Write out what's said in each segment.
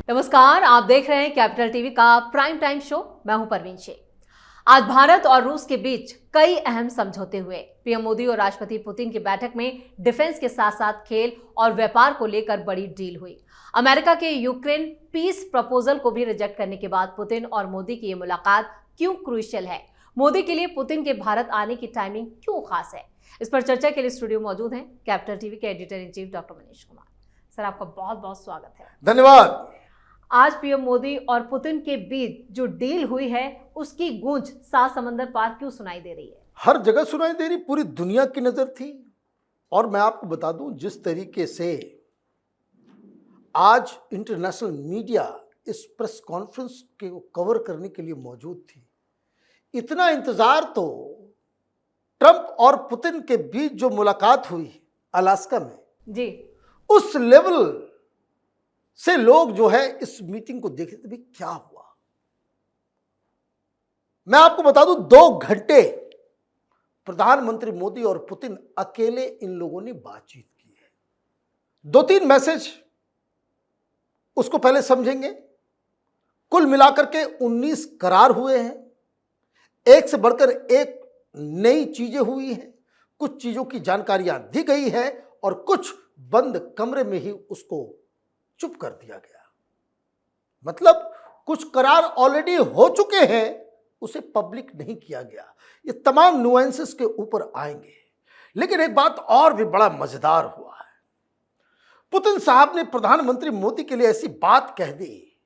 नमस्कार, आप देख रहे हैं कैपिटल टीवी का प्राइम टाइम शो। मैं हूं परवीन शेख। आज भारत और रूस के बीच कई अहम समझौते हुए। पीएम मोदी और राष्ट्रपति पुतिन की बैठक में डिफेंस के साथ साथ खेल और व्यापार को लेकर बड़ी डील हुई। अमेरिका के यूक्रेन पीस प्रपोजल को भी रिजेक्ट करने के बाद पुतिन और मोदी की ये मुलाकात क्यों क्रूशियल है? मोदी के लिए पुतिन के भारत आने की टाइमिंग क्यों खास है? इस पर चर्चा के लिए स्टूडियो मौजूद हैं कैपिटल टीवी के editor in chief doctor Manish Kumar. Sir, आपका बहुत बहुत स्वागत है। धन्यवाद। आज पीएम मोदी और पुतिन के बीच जो डील हुई है उसकी गूंज 7 समंदर पार क्यों सुनाई दे रही है? हर जगह सुनाई दे रही, पूरी दुनिया की नजर थी। और मैं आपको बता दूं, जिस तरीके से आज इंटरनेशनल मीडिया इस प्रेस कॉन्फ्रेंस के कवर करने के लिए मौजूद थी, इतना इंतजार तो ट्रंप और पुतिन के बीच जो मुलाकात हुई अलास्का में जी, उस लेवल से लोग जो है इस मीटिंग को देख रहे थे। भाई क्या हुआ? मैं आपको बता दूं, 2 घंटे प्रधानमंत्री मोदी और पुतिन अकेले इन लोगों ने बातचीत की है। 2-3 मैसेज उसको पहले समझेंगे। कुल मिलाकर के 19 करार हुए हैं। एक से बढ़कर एक नई चीजें हुई हैं। कुछ चीजों की जानकारियां दी गई है और कुछ बंद कमरे में ही उसको चुप कर दिया गया। मतलब कुछ करार ऑलरेडी हो चुके हैं, उसे पब्लिक नहीं किया गया। ये तमाम नुएंसेस के ऊपर आएंगे। लेकिन एक बात और भी बड़ा मजेदार हुआ है। पुतिन साहब ने प्रधानमंत्री मोदी के लिए ऐसी बात कह दी,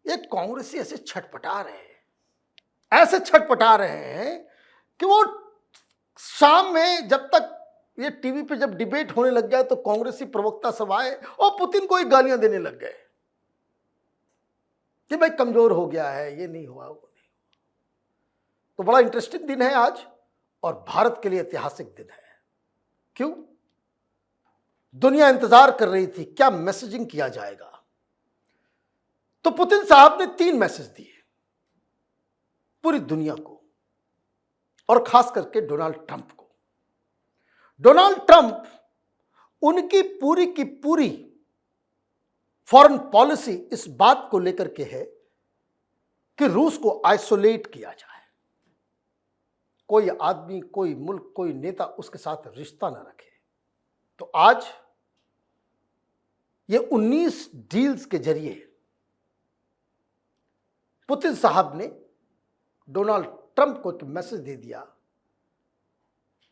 ये कांग्रेसी ऐसे छटपटा रहे हैं कि वो शाम में जब तक ये टीवी पे जब डिबेट होने लग गया तो कांग्रेसी प्रवक्ता सब आए और पुतिन को ही गालियां देने लग गए कि भाई कमजोर हो गया है, ये नहीं हुआ, वो नहीं। तो बड़ा इंटरेस्टिंग दिन है आज और भारत के लिए ऐतिहासिक दिन है। क्यों? दुनिया इंतजार कर रही थी क्या मैसेजिंग किया जाएगा। तो पुतिन साहब ने 3 मैसेज दिए पूरी दुनिया को और खास करके डोनाल्ड ट्रंप को। डोनाल्ड ट्रंप उनकी पूरी की पूरी फॉरेन पॉलिसी इस बात को लेकर के है कि रूस को आइसोलेट किया जाए। कोई आदमी, कोई मुल्क, कोई नेता उसके साथ रिश्ता ना रखे। तो आज ये 19 डील्स के जरिए पुतिन साहब ने डोनाल्ड ट्रंप को एक मैसेज दे दिया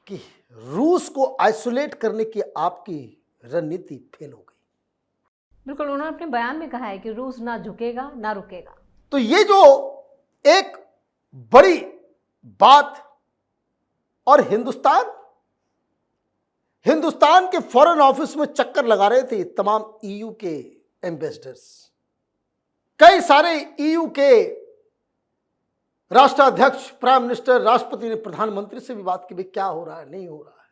कि रूस को आइसोलेट करने की आपकी रणनीति फेल हो गई। बिल्कुल, उन्होंने अपने बयान में कहा है कि रूस ना झुकेगा ना रुकेगा। तो ये जो एक बड़ी बात, और हिंदुस्तान के फॉरेन ऑफिस में चक्कर लगा रहे थे तमाम ईयू के एम्बेसडर्स। कई सारे ईयू के राष्ट्राध्यक्ष, प्राइम मिनिस्टर, राष्ट्रपति ने प्रधानमंत्री से भी बात की, भाई क्या हो रहा है, नहीं हो रहा है।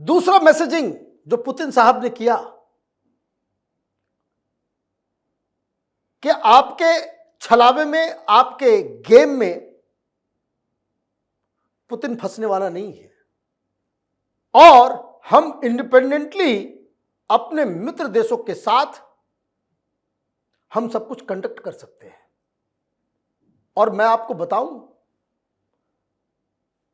दूसरा मैसेजिंग जो पुतिन साहब ने किया कि आपके छलावे में, आपके गेम में पुतिन फंसने वाला नहीं है और हम इंडिपेंडेंटली अपने मित्र देशों के साथ हम सब कुछ कंडक्ट कर सकते हैं। और मैं आपको बताऊं,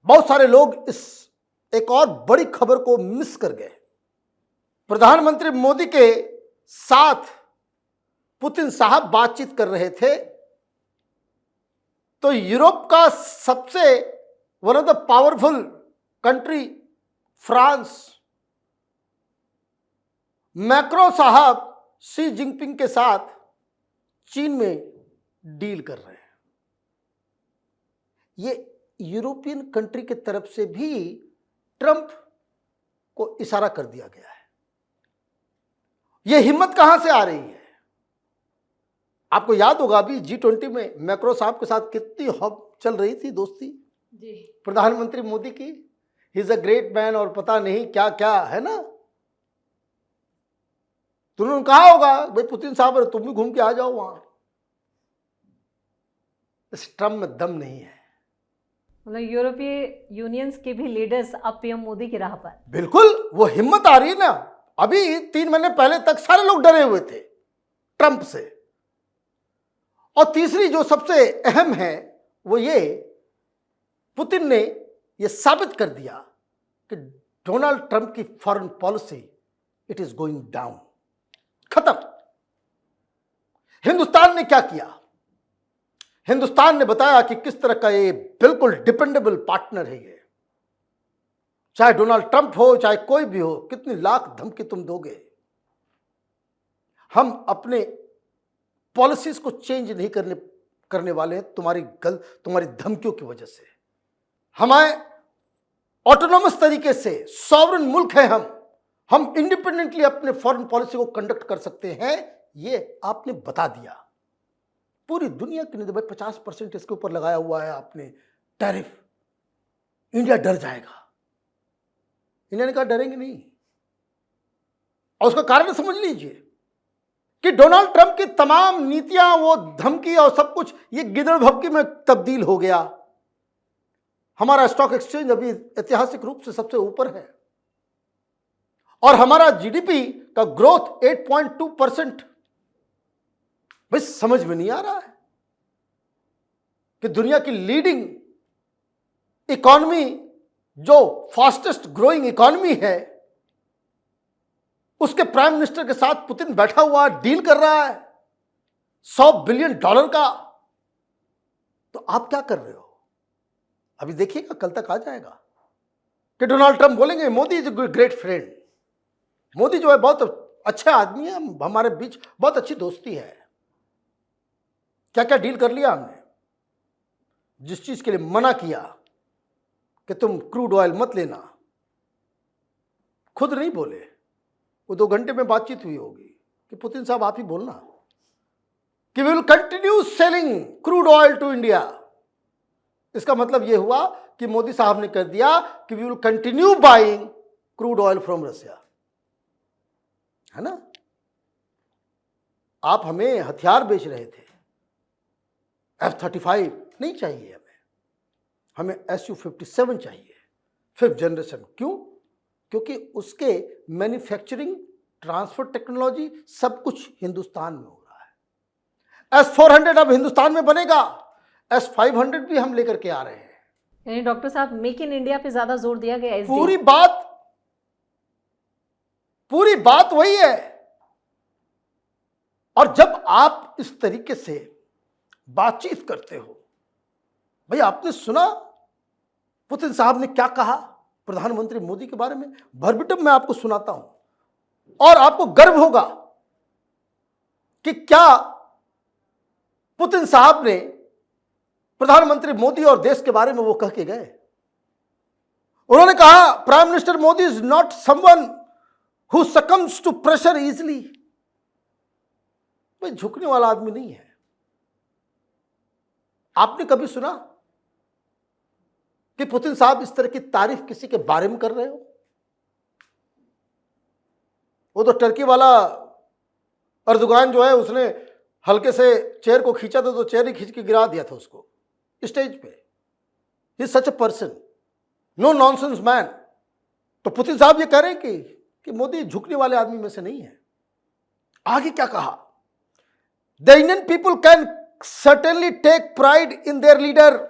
बहुत सारे लोग इस एक और बड़ी खबर को मिस कर गए। प्रधानमंत्री मोदी के साथ पुतिन साहब बातचीत कर रहे थे तो यूरोप का सबसे one of the powerful country France, macro साहब शी जिनपिंग के साथ चीन में डील कर रहे हैं। ये यूरोपियन कंट्री की तरफ से भी ट्रंप को इशारा कर दिया गया है। ये हिम्मत कहां से आ रही है? आपको याद होगा अभी G20 में मैक्रो साहब के साथ कितनी हब चल रही थी, दोस्ती जी, प्रधानमंत्री मोदी की। He is a great man और पता नहीं क्या क्या है ना। तो उन्होंने कहा होगा भाई पुतिन साहब तुम भी घूम के आ जाओ वहां। इस ट्रंप में दम नहीं है। मतलब यूरोपीय यूनियंस के भी लीडर्स अब पीएम मोदी की राह पर। बिल्कुल, वो हिम्मत आ रही है ना। अभी 3 महीने पहले तक सारे लोग डरे हुए थे ट्रंप से। और तीसरी जो सबसे अहम है वो ये, पुतिन ने ये साबित कर दिया कि डोनाल्ड ट्रंप की foreign policy it is going down, खत्म। हिंदुस्तान ने क्या किया? हिंदुस्तान ने बताया कि किस तरह का ये बिल्कुल डिपेंडेबल पार्टनर है ये। चाहे डोनाल्ड ट्रंप हो, चाहे कोई भी हो, कितनी लाख धमकी तुम दोगे, हम अपने पॉलिसीज को चेंज नहीं करने वाले हैं तुम्हारी धमकियों की वजह से। हमें ऑटोनोमस तरीके से, सॉवरेन मुल्क है हम इंडिपेंडेंटली अपने फॉरेन पॉलिसी को कंडक्ट कर सकते हैं, ये आपने बता दिया। पूरी दुनिया की नहीं, भाई 50% इसके ऊपर लगाया हुआ है आपने टैरिफ, इंडिया डर जाएगा। इंडिया ने कहा डरेंगे नहीं, और उसका कारण समझ लीजिए कि डोनाल्ड ट्रंप की तमाम नीतियां, वो धमकी और सब कुछ, ये गिदड़ भभकी में तब्दील हो गया। हमारा स्टॉक एक्सचेंज अभी ऐतिहासिक रूप से सबसे ऊपर है, और हमारा जीडीपी का ग्रोथ 8.2%। भाई समझ में नहीं आ रहा है कि दुनिया की लीडिंग इकोनॉमी, जो फास्टेस्ट ग्रोइंग इकोनॉमी है, उसके प्राइम मिनिस्टर के साथ पुतिन बैठा हुआ डील कर रहा है $100 बिलियन का। तो आप क्या कर रहे हो? अभी देखिएगा, कल तक आ जाएगा कि डोनाल्ड ट्रंप बोलेंगे Modi is a great friend. Modi जो है बहुत अच्छा आदमी है, हमारे बीच बहुत अच्छी दोस्ती है। क्या क्या डील कर लिया हमने, जिस चीज के लिए मना किया कि तुम क्रूड ऑयल मत लेना, खुद नहीं बोले। वो 2 घंटे में बातचीत हुई होगी कि पुतिन साहब आप ही बोलना कि we will continue selling crude oil to India. इसका मतलब यह हुआ कि मोदी साहब ने कर दिया कि we will continue buying crude oil from Russia, है ना। आप हमें हथियार बेच रहे थे, F-35 नहीं चाहिए हमें Su-57 चाहिए 5th जनरेशन। क्यों? क्योंकि उसके मैन्युफैक्चरिंग, ट्रांसफर टेक्नोलॉजी सब कुछ हिंदुस्तान में हो रहा है। S-400 अब हिंदुस्तान में बनेगा, S-500 भी हम लेकर के आ रहे हैं। यानी डॉक्टर साहब, मेक इन इंडिया पे ज्यादा जोर दिया गया है। पूरी बात वही है। और जब आप इस तरीके से बातचीत करते हो, भाई आपने सुना पुतिन साहब ने क्या कहा प्रधानमंत्री मोदी के बारे में? भरबिटम मैं आपको सुनाता हूं और आपको गर्व होगा कि क्या पुतिन साहब ने प्रधानमंत्री मोदी और देश के बारे में वो कह के गए। उन्होंने कहा, prime minister Modi is not someone who succumbs to pressure easily. भाई झुकने वाला आदमी नहीं है। आपने कभी सुना कि पुतिन साहब इस तरह की तारीफ किसी के बारे में कर रहे हो? वो तो टर्की वाला अर्दुगान जो है, उसने हल्के से चेयर को खींचा था तो चेयर ही खींच के गिरा दिया था उसको स्टेज पे। He is such a person, no nonsense man. तो पुतिन साहब ये कह रहे हैं कि मोदी झुकने वाले आदमी में से नहीं है। आगे क्या कहा? The Indian people can certainly take pride in their leader.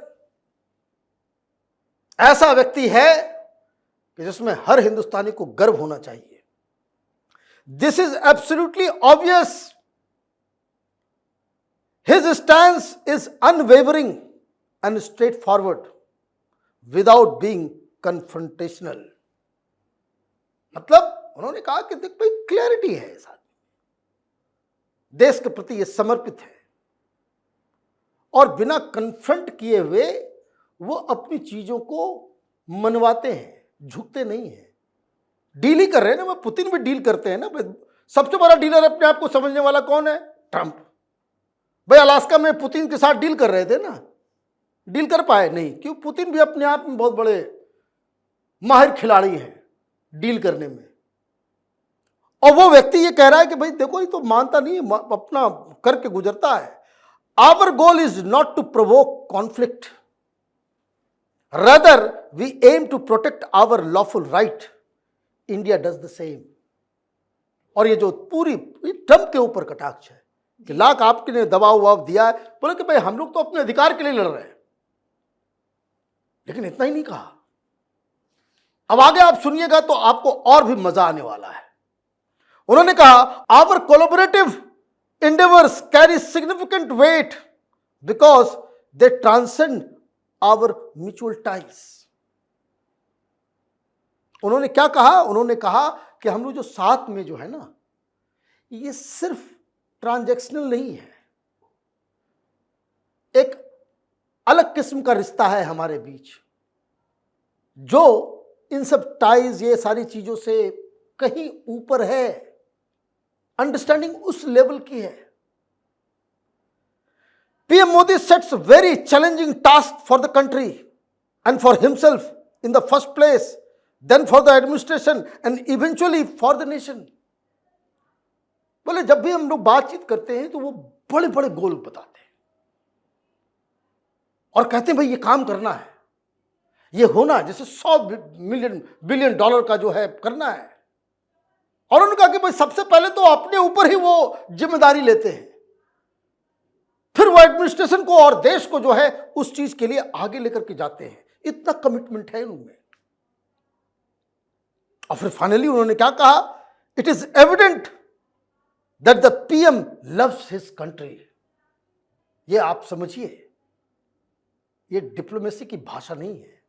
ऐसा व्यक्ति है कि जिसमें हर हिंदुस्तानी को गर्व होना चाहिए। This is absolutely obvious. His stance is unwavering and straight forward without being confrontational. मतलब उन्होंने कहा कि देख भाई, क्लैरिटी है इस आदमी, देश के प्रति ये समर्पित है, और बिना कन्फ्रंट किए हुए वो अपनी चीजों को मनवाते हैं, झुकते नहीं है। डील ही कर रहे हैं ना, वो पुतिन भी डील करते हैं ना। सबसे बड़ा डीलर अपने आप को समझने वाला कौन है? ट्रंप। भाई अलास्का में पुतिन के साथ डील कर रहे थे ना, डील कर पाए नहीं। क्यों? पुतिन भी अपने आप में बहुत बड़े माहिर खिलाड़ी हैं डील करने में। और वो व्यक्ति ये कह रहा है कि भाई देखो, ये तो मानता नहीं है, अपना करके गुजरता है। Our goal is not to provoke conflict, rather we aim to protect our lawful right. India does the same. और ये जो पूरी ट्रंप के ऊपर कटाक्ष है कि लाख आपने दबाव वबाव दिया है, बोले कि भाई हम लोग तो अपने अधिकार के लिए लड़ रहे हैं। लेकिन इतना ही नहीं कहा, अब आगे आप सुनिएगा तो आपको और भी मजा आने वाला है। उन्होंने कहा our collaborative endeavors carry significant weight because they transcend our mutual ties। उन्होंने क्या कहा? उन्होंने कहा कि हम लोग जो साथ में जो है ना, ये सिर्फ ट्रांजैक्शनल नहीं है, एक अलग किस्म का रिश्ता है हमारे बीच, जो इन सब टाइज ये सारी चीजों से कहीं ऊपर है। अंडरस्टैंडिंग उस लेवल की है। PM Modi sets very challenging task for the country and for himself in the first place, then for the administration and eventually for the nation. बोले जब भी हम लोग बातचीत करते हैं तो वो बड़े बड़े गोल बताते हैं और कहते हैं भाई ये काम करना है, ये होना, जैसे 100 बिलियन डॉलर का जो है करना है। और उन्होंने कहा कि भाई सबसे पहले तो अपने ऊपर ही वो जिम्मेदारी लेते हैं, फिर वो एडमिनिस्ट्रेशन को और देश को जो है उस चीज के लिए आगे लेकर के जाते हैं। इतना कमिटमेंट है उनमें। और फिर फाइनली उन्होंने क्या कहा? It is evident that the PM loves his country. ये आप समझिए, ये डिप्लोमेसी की भाषा नहीं है।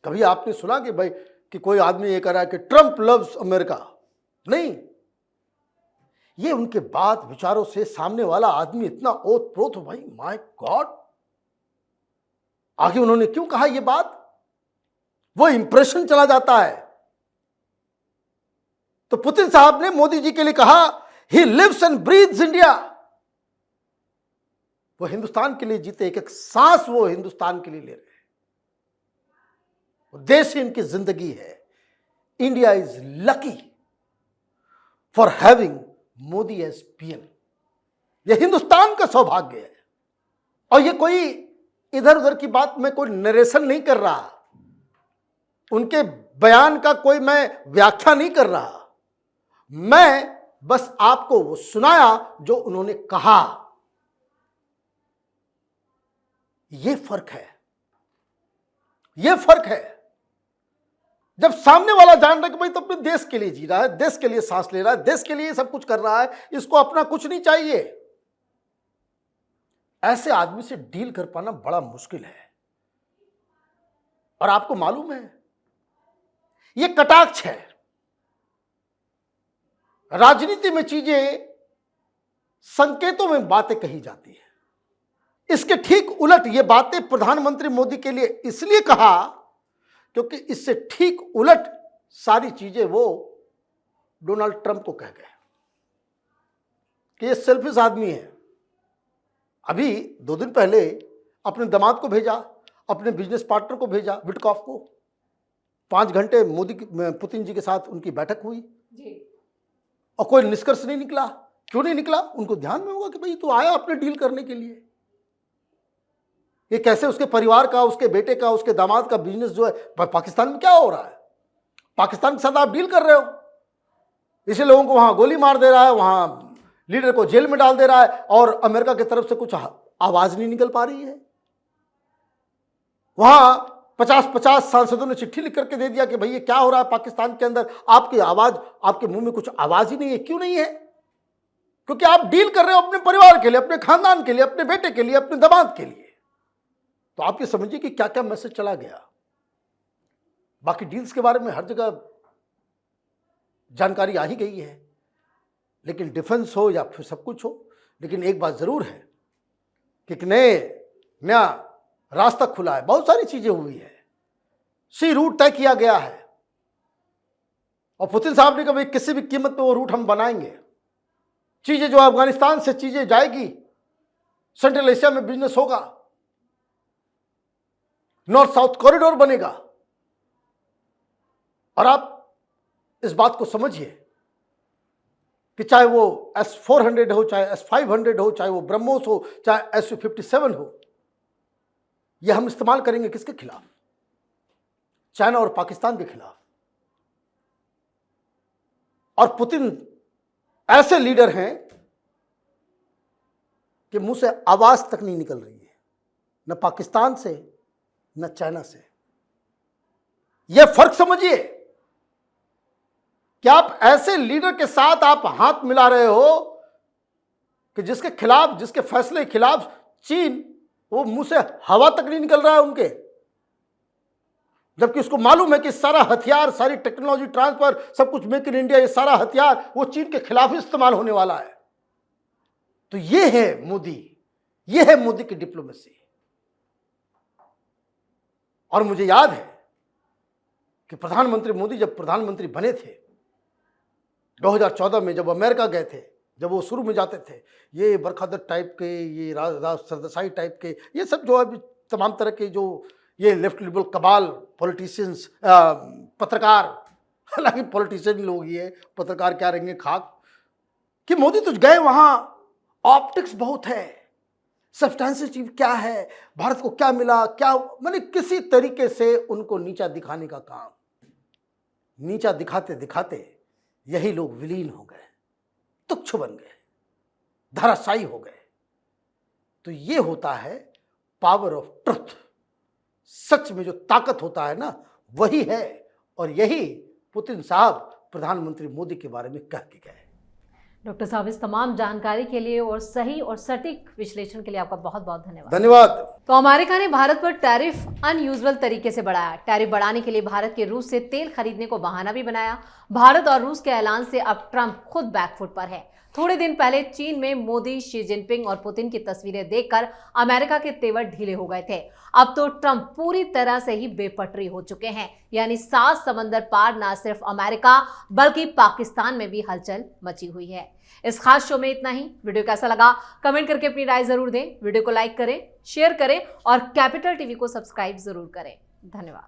कभी आपने सुना कि भाई कि कोई आदमी ये कह रहा है कि ट्रंप लव्स अमेरिका? नहीं, ये उनके बात विचारों से सामने वाला आदमी इतना ओत प्रोत हो, भाई माय गॉड। आगे उन्होंने क्यों कहा ये बात? वो इंप्रेशन चला जाता है। तो पुतिन साहब ने मोदी जी के लिए कहा he lives and breathes India. वो हिंदुस्तान के लिए जीते, एक एक सांस वो हिंदुस्तान के लिए ले रहे हैं। देश ही इनकी जिंदगी है। India is lucky for having Modi as PM. यह हिंदुस्तान का सौभाग्य है। और ये कोई इधर उधर की बात में कोई नरेशन नहीं कर रहा, उनके बयान का कोई मैं व्याख्या नहीं कर रहा, मैं बस आपको वो सुनाया जो उन्होंने कहा। ये फर्क है, ये फर्क है। जब सामने वाला जान रहा है कि भाई तो अपने देश के लिए जी रहा है, देश के लिए सांस ले रहा है, देश के लिए सब कुछ कर रहा है, इसको अपना कुछ नहीं चाहिए, ऐसे आदमी से डील कर पाना बड़ा मुश्किल है। और आपको मालूम है ये कटाक्ष है। राजनीति में चीजें संकेतों में बातें कही जाती है। इसके ठीक उलट ये बातें प्रधानमंत्री मोदी के लिए इसलिए कहा क्योंकि इससे ठीक उलट सारी चीजें वो डोनाल्ड ट्रंप को कह गए कि ये सेल्फिश आदमी है। अभी 2 दिन पहले अपने दामाद को भेजा, अपने बिजनेस पार्टनर को भेजा, विटकॉफ को। 5 घंटे पुतिन जी के साथ उनकी बैठक हुई जी। और कोई निष्कर्ष नहीं निकला। क्यों नहीं निकला? उनको ध्यान में होगा कि भाई तो आया अपने डील करने के लिए। ये कैसे उसके परिवार का, उसके बेटे का, उसके दामाद का बिजनेस जो है पाकिस्तान में क्या हो रहा है, पाकिस्तान के साथ आप डील कर रहे हो, इसे लोगों को वहां गोली मार दे रहा है, वहां लीडर को जेल में डाल दे रहा है और अमेरिका की तरफ से कुछ आवाज नहीं निकल पा रही है। वहां 50-50 सांसदों ने चिट्ठी लिख करके दे दिया कि भाई ये क्या हो रहा है पाकिस्तान के अंदर, आपकी आवाज, आपके मुंह में कुछ आवाज ही नहीं है। क्यों नहीं है? क्योंकि आप डील कर रहे हो अपने परिवार के लिए, अपने खानदान के लिए, अपने बेटे के लिए, अपने दामाद के लिए। तो आप ये समझिए कि क्या क्या मैसेज चला गया। बाकी डील्स के बारे में हर जगह जानकारी आ ही गई है, लेकिन डिफेंस हो या फिर सब कुछ हो, लेकिन एक बात जरूर है कि एक नया रास्ता खुला है, बहुत सारी चीजें हुई है, सी रूट तय किया गया है। और पुतिन साहब ने कहा किसी भी कीमत पे वो रूट हम बनाएंगे। चीजें जो अफगानिस्तान से चीजें जाएगी, सेंट्रल एशिया में बिजनेस होगा, नॉर्थ साउथ कॉरिडोर बनेगा। और आप इस बात को समझिए कि चाहे वो S-400 हो, चाहे S-500 हो, चाहे वो ब्रह्मोस हो, चाहे Su-57 हो, ये हम इस्तेमाल करेंगे किसके खिलाफ? चाइना और पाकिस्तान के खिलाफ। और पुतिन ऐसे लीडर हैं कि मुंह से आवाज तक नहीं निकल रही है, न पाकिस्तान से न चाइना से। यह फर्क समझिए कि आप ऐसे लीडर के साथ आप हाथ मिला रहे हो कि जिसके खिलाफ, जिसके फैसले के खिलाफ चीन, वो मुंह से हवा तक नहीं निकल रहा है उनके, जबकि उसको मालूम है कि सारा हथियार, सारी टेक्नोलॉजी ट्रांसफर, सब कुछ मेक इन इंडिया, ये सारा हथियार वो चीन के खिलाफ ही इस्तेमाल होने वाला है। तो ये है मोदी, ये है मोदी की डिप्लोमेसी। और मुझे याद है कि प्रधानमंत्री मोदी जब प्रधानमंत्री बने थे 2014 में, जब अमेरिका गए थे, जब वो शुरू में जाते थे, ये बरखादत टाइप के, ये राज सरदेसाई टाइप के, ये सब जो अभी तमाम तरह के जो ये लेफ्ट लिबरल कबाल पॉलिटिशियंस, पत्रकार, हालांकि पॉलिटिशियन लोग ही है, पत्रकार क्या रहेंगे खाक, कि मोदी तो गए वहां, ऑप्टिक्स बहुत है, सब्सटेंशियल क्या है, भारत को क्या मिला, क्या, मैंने किसी तरीके से उनको नीचा दिखाने का काम, नीचा दिखाते दिखाते यही लोग विलीन हो गए, तुच्छ बन गए, धराशायी हो गए। तो ये होता है पावर ऑफ ट्रुथ। सच में जो ताकत होता है ना, वही है, और यही पुतिन साहब प्रधानमंत्री मोदी के बारे में कह के गए। डॉक्टर साहब, इस तमाम जानकारी के लिए और सही और सटीक विश्लेषण के लिए आपका बहुत बहुत धन्यवाद। धन्यवाद। तो अमेरिका ने भारत पर टैरिफ अनयूजुअल तरीके से बढ़ाया। टैरिफ बढ़ाने के लिए भारत के रूस से तेल खरीदने को बहाना भी बनाया। भारत और रूस के ऐलान से अब ट्रंप खुद बैकफुट पर है। थोड़े दिन पहले चीन में मोदी, शी जिनपिंग और पुतिन की तस्वीरें देखकर अमेरिका के तेवर ढीले हो गए थे। अब तो ट्रंप पूरी तरह से ही बेपटरी हो चुके हैं, यानी 7 समंदर पार न सिर्फ अमेरिका बल्कि पाकिस्तान में भी हलचल मची हुई है। इस खास शो में इतना ही। वीडियो कैसा लगा कमेंट करके अपनी राय जरूर दें। वीडियो को लाइक करें, शेयर करें और कैपिटल टीवी को सब्सक्राइब जरूर करें। धन्यवाद।